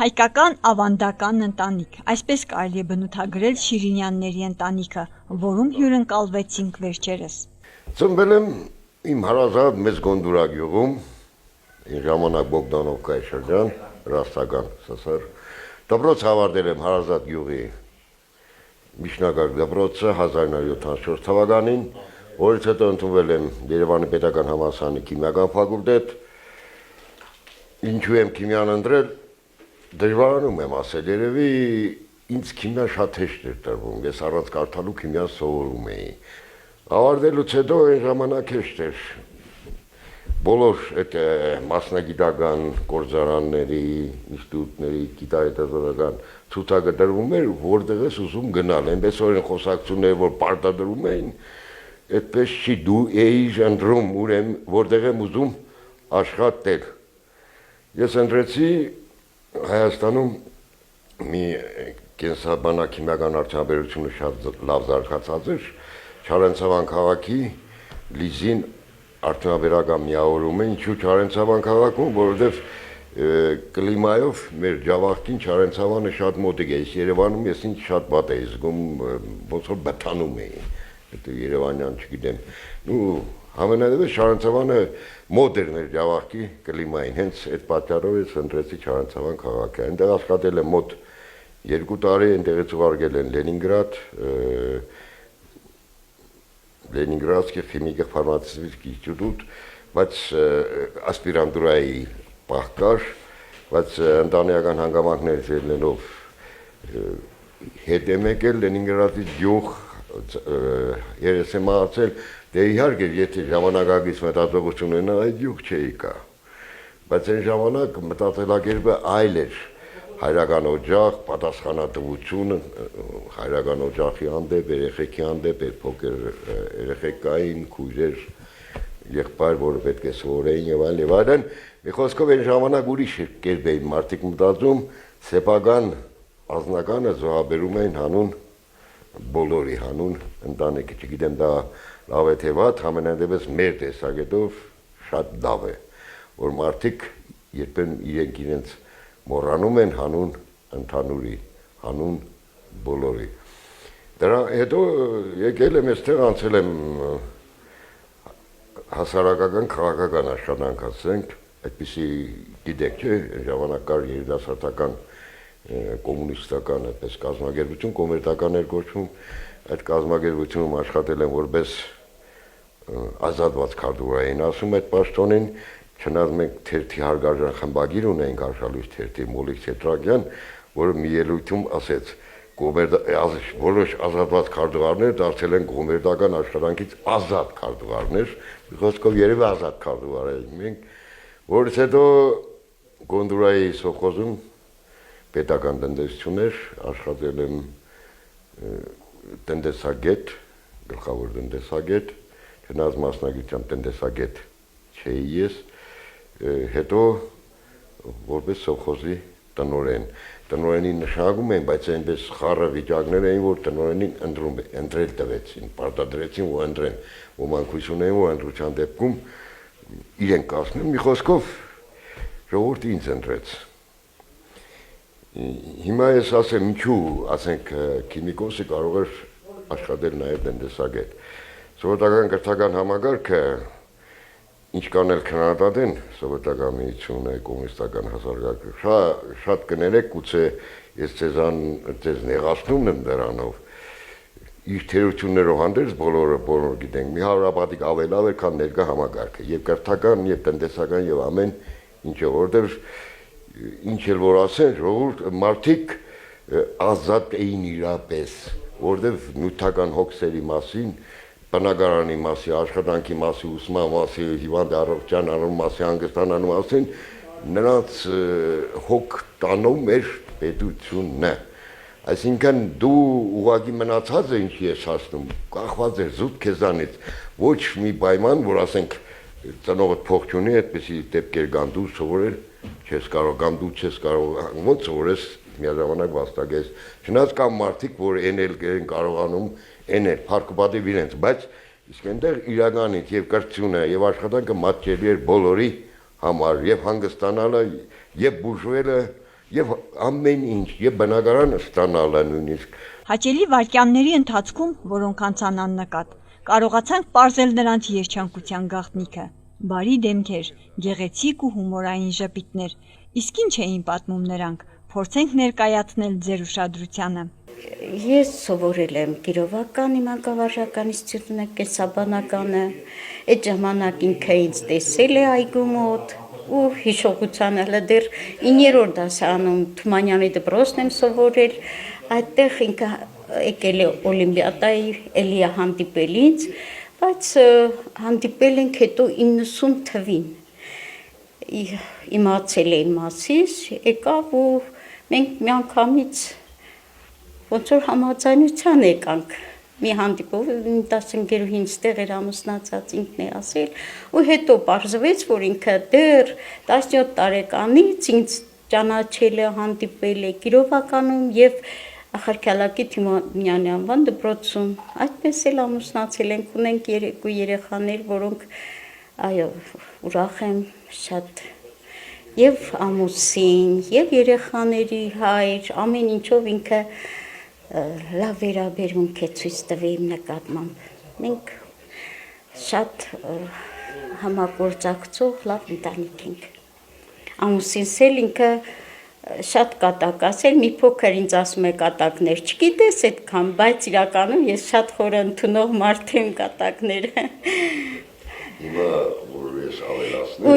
Հայկական ավանդական ընտանիք, այսպես կարելի է բնութագրել Շիրինյանների ընտանիքը, որում հյուրընկալվեցինք վերջերս։ Ծնվել եմ իմ հարազատ մեծ Գոնդուրագյուղում, այն ժամանակ Բոգդանովկայի շրջան, Ռաստական ՍՍՍր, դպրոց ավարտել եմ հարազատ գյուղի միջնակարգ դպրոցը 1974 թվականին, որից հետո ընդունվել եմ Երևանի Պետական համալսարանի քիմիական ֆակուլտետ, ինչու եմ քիմիան ընտրել, դժվարանում եմ ասել, երևի ինձ քիմիան շատ հեշտ էր տրվում, ես առանց կարդալու քիմիան սովորում էի։ Ավարտելուց հետո այն ժամանակ հեշտ էր, բոլոր այդ մասնագիտական գործարանների, ինստիտուտների, գիտահետազոտական ցուցակը տրվում էր, որտեղ ես ուզում գնալ, այնպես որ այն խոսակցությունները, որ պարտադրում էին, այդպես չի, դու էիր ընտրում, որտեղ եմ ուզում աշխատել։ Ես ընտրեցի Հայաստանում մի կենսաբանաքիմիական արդյունաբերությունը շատ լավ զարգացած էր, Չարենցավան քաղաքի լիզին արդյունաբերական միավորում է, ինչու Չարենցավան քաղաքում, որովհետև կլիմայով մեր Ջավախքին Չարենցավանը շատ մոտիկ է, Երևանում ես ինձ շատ վատ էի զգում, ոնց որ բթանում էի, երևանյան չգիտեմ, համենայնիվս Չարենցավանը մոտ էր մեր Ջավախքի կլիմային, հենց այդ պատճառով ես ընտրեցի Չարենցավան քաղաքը, այնտեղ աշխատել եմ մոտ 2 տարի, այնտեղից ուղարկել են Լենինգրադский химико-фармацевтический ինստիտուտ, բայց ասպիրանտուրայի պահ կար, բայց ընտանեկան հանգամանքներից ելնելով հետ եմ եկել Լենինգրադից գյուղ, երես եմ աղացել, դե իհարկե եթե ժամանակակից մտածողություն ունենա, այդ գյուղ չէի կա, բայց այն ժամանակ մտածելակերպը այլ էր, հայրական օջախ, պատասխանատվությունը, հայրական օջախի հանդեպ, երեխեքի հանդեպ, այդ փոքր երեխեք կային, քույրեր, եղբայր, որը պետք է սովորեին եւ այլն, մի խոսքով այն ժամանակ ուրիշ կերպ էին մարդիկ մտածում, սեփական ազնականը զոհաբերում էին հանուն բոլորի, հանուն ընտանիքի, չգիտեմ դա լավ է թե վատ, համենայնդեպս մեր տեսակետով շատ լավ է, որ մարդիկ երբեմն իրենց մոռանում են հանուն ընդհանուրի, հանուն բոլորի։ Դրա հետո եկել եմ այստեղ, անցել եմ հասարակական քաղաքական աշխատանք, ասենք, այդպիսի գիտեք, չէ, ժամանակ կար երիտասարդական կոմունիստական այդպես կազմակերպություն, կոմերտական էր կոչվում, այդ կազմակերպությունում աշխատել եմ որպես ազատված քարտուղարային, ասում այդ պաշտոնին, չնայած մենք թերթի հարգարժան խմբագիր ունեինք Արշալույս թերթի Մոլիկ Թետրակյան, որը մի ելույթում ասեց, որոշ ազատված քարտուղարներ դարձել են կոմերտական աշխատանքից ազատ քարտուղարներ, մի խոսքով երևի ազատ քարտուղար էինք մենք, որից հետո Գոնդուրայի սովխոզում պետական տնտեսություն էր, աշխատել եմ տնտեսագետ, գլխավոր տնտեսագետ, չնայած մասնագիտությամբ տնտեսագետ չէի ես, հետո որպես սովխոզի տնօրեն, տնօրենի նշանակում էին, բայց այնպես խառը վիճակներ էին, որ տնօրենին ընտրել տվեցին, պարտադրեցին ու ընտրեն, ոմանք հույս ունեին, որ ընտրության դեպքում իրենք կասնեն, մի խոսքով ժողովուրդը ինձ ընտրեց։ Հիմա ես ասեմ, ինչու, ասենք, քիմիկոսը կարող էր աշխատել նաև տնտեսագետ։ Սովետական կրթական համակարգը ինչ կանել քննադատեն սովետական միությունը, կոմունիստական հասարակակը, շատ կներեք, գուցե ես ձեզ նեղացնում եմ դրանով, իր թերություններով հանդերձ բոլորը գիտենք, մի հարյուրապատիկ ավելի լավ է, քան ներկա համակարգը, եւ կրթական, եւ տնտեսական, եւ ամեն ինչը, որտեղ ինչ էլ որ ասեն, ժողովուրդ մարդիկ ազատ էին իրապես, որտեղ նյութական հոգսերի մասին, բնակարանի մասի, աշխատանքի մասի, ուսման մասի, հիվանդ առողջանալու մասի, հանգստանալու մասին, նրանց հոգ տանում էր պետությունը։ Այսինքն դու ուղղակի մնացած է ինչի ես հասնում, կախված էր զուտ քեզանից, ոչ մի պայման, որ ասենք ծնողդ փող չունի, այդպեսի դեպքեր կան, դու սովորել չես կարող, կամ դու չես կարող, ոնց սովորես միաժամանակ վաստակես, չնայած կան մարդիկ, որ են կարողանում են փառքպատիվ իրենց, բայց իսկ այնտեղ իրականից եւ կրթությունը եւ աշխատանքը մատչելի էր բոլորի համար, եւ հանգստանալը, եւ բուժվելը, եւ ամեն ինչ, եւ բնակարան ստանալը նույնիսկ Հաճելի վայրկյանների ընթացքում, որոնք անցան աննկատ, կարողացանք պարզել նրանց երջանկության գաղտնիքը։ Բարի դեմքեր, գեղեցիկ ու հումորային ժպիտներ։ Իսկ ինչ էին պատմում նրանք, փորձենք ներկայացնել ձեր ուշադրությանը։ Ես սովորել եմ գիրովական իմ անկավարժական ինստիտուտը, կենսաբանականը, այդ ժամանակ ինքը ինձ տեսել է այգու մոտ ու հիշողության հələ դեռ 9-րդ դասարանում Թումանյանի դպրոցն եմ սովորել, այդտեղ ինքը եկել է օլիմպիադայի էլի հանդիպել ինձ, բայց հանդիպել ենք հետո 90 թվին, իմացել էին մասից, եկավ ու մենք միանգամից ոնց որ համաձայնության եկանք մի հանդիպով 15-ին ստեղ էր ամուսնացած ինքն է ասել ու հետո պարզվեց որ ինքը դեռ 17 տարեկանից ինձ ճանաչել է հանդիպել է գիրովականում եւ Ախարքալակի Թումանյանի անվան դպրոցում այդպես էլ ամուսնացել ենք ունենք երկու երեխաներ որոնք այո ուրախ եմ շատ եւ ամուսին եւ երեխաների հայր ամեն ինչով ինքը լավ վերաբերմունք է ցույց տվել իմ նկատմամբ։ Մենք շատ համագործակցող լավ ընտանիք ենք։ Ամուսինս էլ ինքը շատ կատակ ասել, մի փոքր ինձ ասում է կատակներ չգիտես այդքան, բայց իրականում ես շատ խորը ընդունող մարդ եմ կատակները։ Հիմա որ ես ավելացնեմ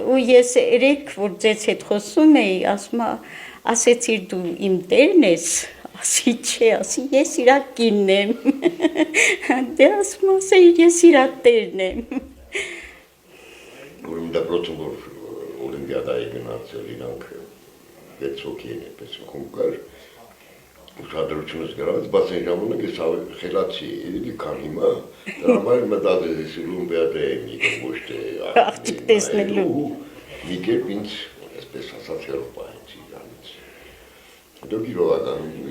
ու ես երեք որ ձեզ հետ խոսում էի, ասեցիր դու իմ տերն ես, ասի չէ, ասի ես իրա կինն եմ, դե ասում ասեիր ես իրա տերն եմ։ Ուրեմն դպրոցում որ օլիմպիադայի գնացել իրանք 6 հոգի են այդպես խումբ կար, ուշադրությունս գրաված, բայց այն ժամանակ ես խելացի էի, քան հիմա, դրա համար մտածել ես օլիմպիադայի մի ոչ թե աղջիկ տեսնելու։ Մի կերպ ինձ այսպես ասած հերո պահեցի իրանից։ Հետո գիրովականում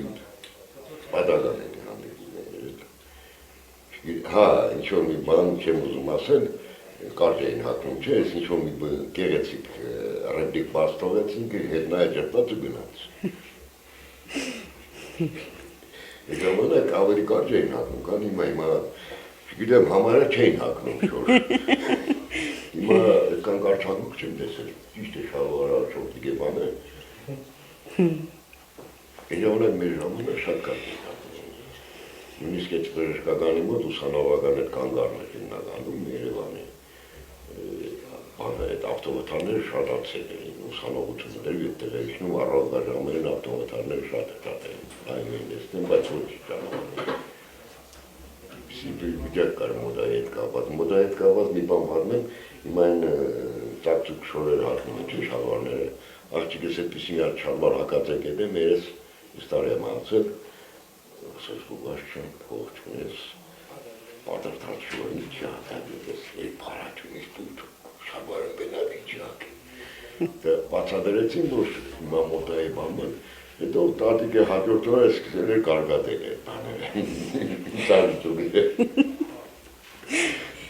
պատական են հանդիպում։ Հա, ինչ-որ մի բան չեմ ուզում ասել, կարճ էին հատնում, չէ, ես ինչ-որ մի գեղեցիկ ռեպլիկ բաց թողեցին, հետ նայ ջրտած ու գնաց։ Այդ ժամանակ ավելի կարճ էին հատնում, կան հիմա, չգիտեմ, համարը չէին հատնում շոր։ Հիմա այդքան կարճ հատմուկ չեմ տեսել, ճիշտ է շալվար շորտիկ է բան է։ Այդ ժամանակ մեր ժամանակ շատ կարճ էին հատնում։ Նույնիսկ այդ բժշկականի մոտ ուսանողական այդ կանգառն էր հիմնականում Երևանի։ Բանը այդ ավտովթարները շատացել էին, ուսանողությունները այդտեղ էինում առավոտվա ժամերին ավտովթարները շատ էին, այն էին տեսնում, բայց ոչ ճանաչում։ Սիբիր վիճակ կար մոդայի հետ կապված մի բան պատմեմ, հիմա այն ծակծուկ շորեր հատնում են շալվարները, աղջիկս այդպիսի մի հատ շալվար հակած է գետեմ, երես տարի եմ անցել, ասես գուղաշ չեմ, փող չունես, պատրթած շորին չի հատակել, ես եի պարաչունից դուր, շալվարը բենավի չակ։ Բացադրեցին, որ հիմա մոտայի բաման, հետո տատիկը հաջորդ օրը սկսել էր կարգատել է բաները,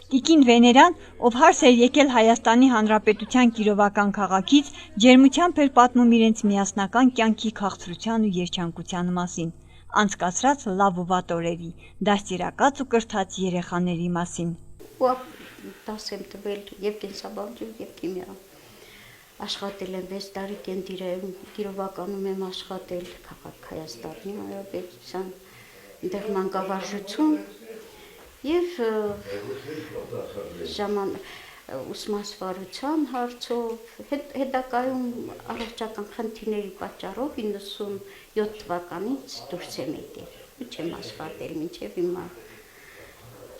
Տիկին Վեներան, ով հարս էր եկել Հայաստանի Հանրապետության Կիրովական քաղաքից, ջերմությամբ էր պատմում իրենց միասնական կյանքի քաղցրության ու երջանկության մասին, անցկացրած լավ ու վատ օրերի, դաստիարակած ու կրթած երեխաների մասին։ Դաս եմ տվել եւ կենսաբանություն եւ քիմիա։ Աշխատել եմ 6 տարի կենտրոնում, Կիրովականում եմ աշխատել քաղաք Հայաստանի Հանրապետության, այնտեղ մանկավարժություն եւ ուսումնասիրության հարցով հետագայում առողջական խնդիրների պատճառով 97 թվականից դուրս եմ եկել ու չեմ աշխատել մինչեւ հիմա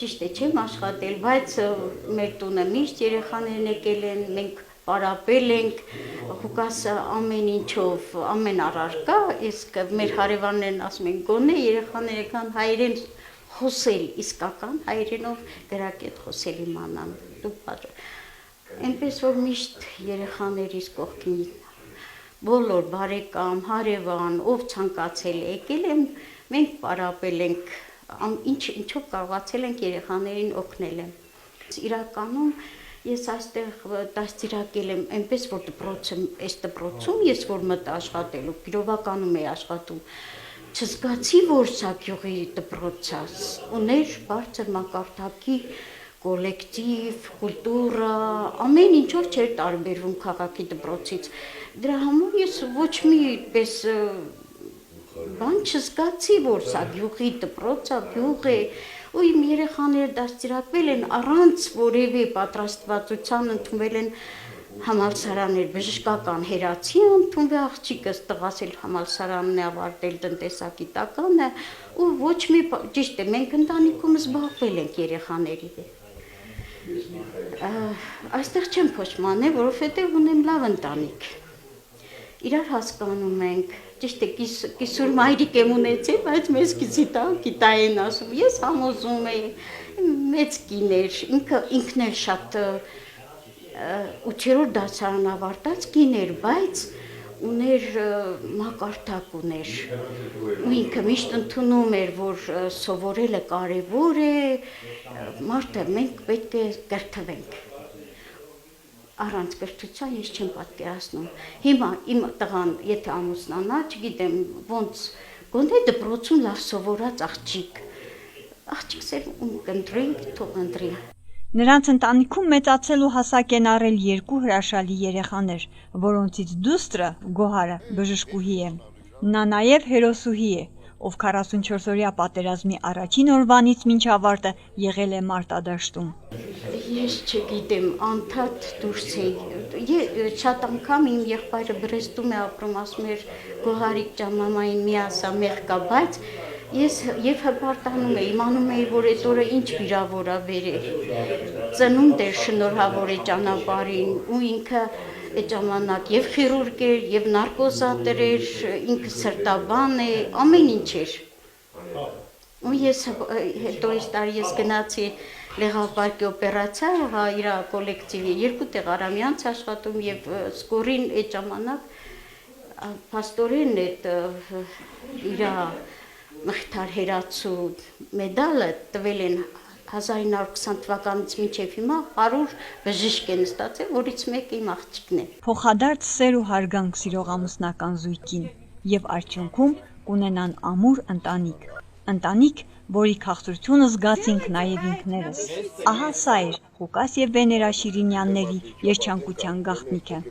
ճիշտ է չեմ աշխատել բայց մեր տունը միշտ երեխաներն եկել են մենք պարապել ենք հուկասը ամեն ինչով ամեն առարկա իսկ մեր հարևաններն ասում են գոնե երեխաները կան հայերեն խոսել իսկական հայերենով գրակետ խոսել իմանան դու այնպես որ միշտ երեխաներիս կողքին բոլոր բարեկամ հարևան ով ցանկացել է եկել են մենք պարապել ենք ինչով կարողացել ենք երեխաներին օգնել են իրականում Ես այստեղ դաստիարակել եմ այնպես, որ դպրոցում ես որ մտա աշխատելու, Կիրովականում էի աշխատում, չզգացի, որ սա գյուղի դպրոց է, ուներ բարձր մակարդակի կոլեկտիվ, կուլտուրա, ամեն ինչ որ չէր տարբերվում քաղաքի դպրոցից։ Դրա համար ես ոչ մի պես բան չզգացի, որ սա գյուղի դպրոց է, գյուղ է, ու իմ երեխաները դաստիարակվել են առանց որևէ պատրաստվածության ընդունվել են համալսարաններ, բժշկական հերացի ընդունվել աղջիկս, տղաս էլ համալսարանն է ավարտել տնտեսագիտականը, ու ոչ մի ճիշտ է, մենք ընտանիքում զբաղվել ենք երեխաների այստեղ չեմ փոշմանել, որովհետև ունեմ լավ ընտանիք, իրար հասկանում ենք, ճիշտ է, կիսուր մայրիկ եմ ունեցել, բայց մեզ գիտա են ասում, ես համոզում էի, մեծ կին էր, ինքն էլ շատ 8-րդ դասարան ավարտած կին էր, բայց ուներ մակարդակ ուներ, ու ինքը միշտ ընդունում էր, որ սովորելը կարևոր է, մարդը մենք պետք է կրթվենք, առանց կրթության ես չեմ պատկերացնում, հիմա իմ տղան եթե ամուսնանա, չգիտեմ ոնց, գոնե դպրոցում լավ սովորած աղջիկս էլ կընտրի, թող ընտրի։ Նրանց ընտանիքում մեծացել ու հասակ են առել 2 հրաշալի երեխաներ, որոնցից դուստրը Գոհարը բժշկուհի է, նա նաև հերոսուհի է, ով 44-օրյա պատերազմի առաջին օրվանից մինչ ավարտը եղել է մարտադաշտում։ Ես չգիտեմ, անդադ դուրս էի, շատ անգամ իմ եղբայրը Բրեստում է ապրում, ասում էր Գոհարիկ ջան, մամային մի ասա մեղքա, բայց ես եւ հպարտանում էի, իմանում էի, որ այդ օրը ինչ վիրավոր է բերել, ծնունդ էր շնորհավոր է ճանապարհին, ու ինքը այդ ժամանակ եւ խիրուրգ էր, եւ նարկոզատր էր, ինքը սրտաբան է, ամեն ինչ էր։ Ու ես հետո այս տարի ես գնացի Լեղապարկի օպերացիա եղա իր կոլեկտիվի 2 տեղ Արամյանց աշխատում եւ սկորին այդ ժամանակ փաստորեն այդ իր մխիթար հերացու մեդալը տվել են 1920 թվականից մինչև հիմա 100 բժիշկ են ստացել, որից մեկը իմ աղջիկն է։ Փոխադարձ սեր ու հարգանք սիրող ամուսնական զույգին եւ արդյունքում կունենան ամուր ընտանիք, որի քաղցրությունը զգացինք նաև ինքներս։ Ահա սա էր Ղուկաս եւ Վեներա Շիրինյանների երջանկության գաղտնիքը։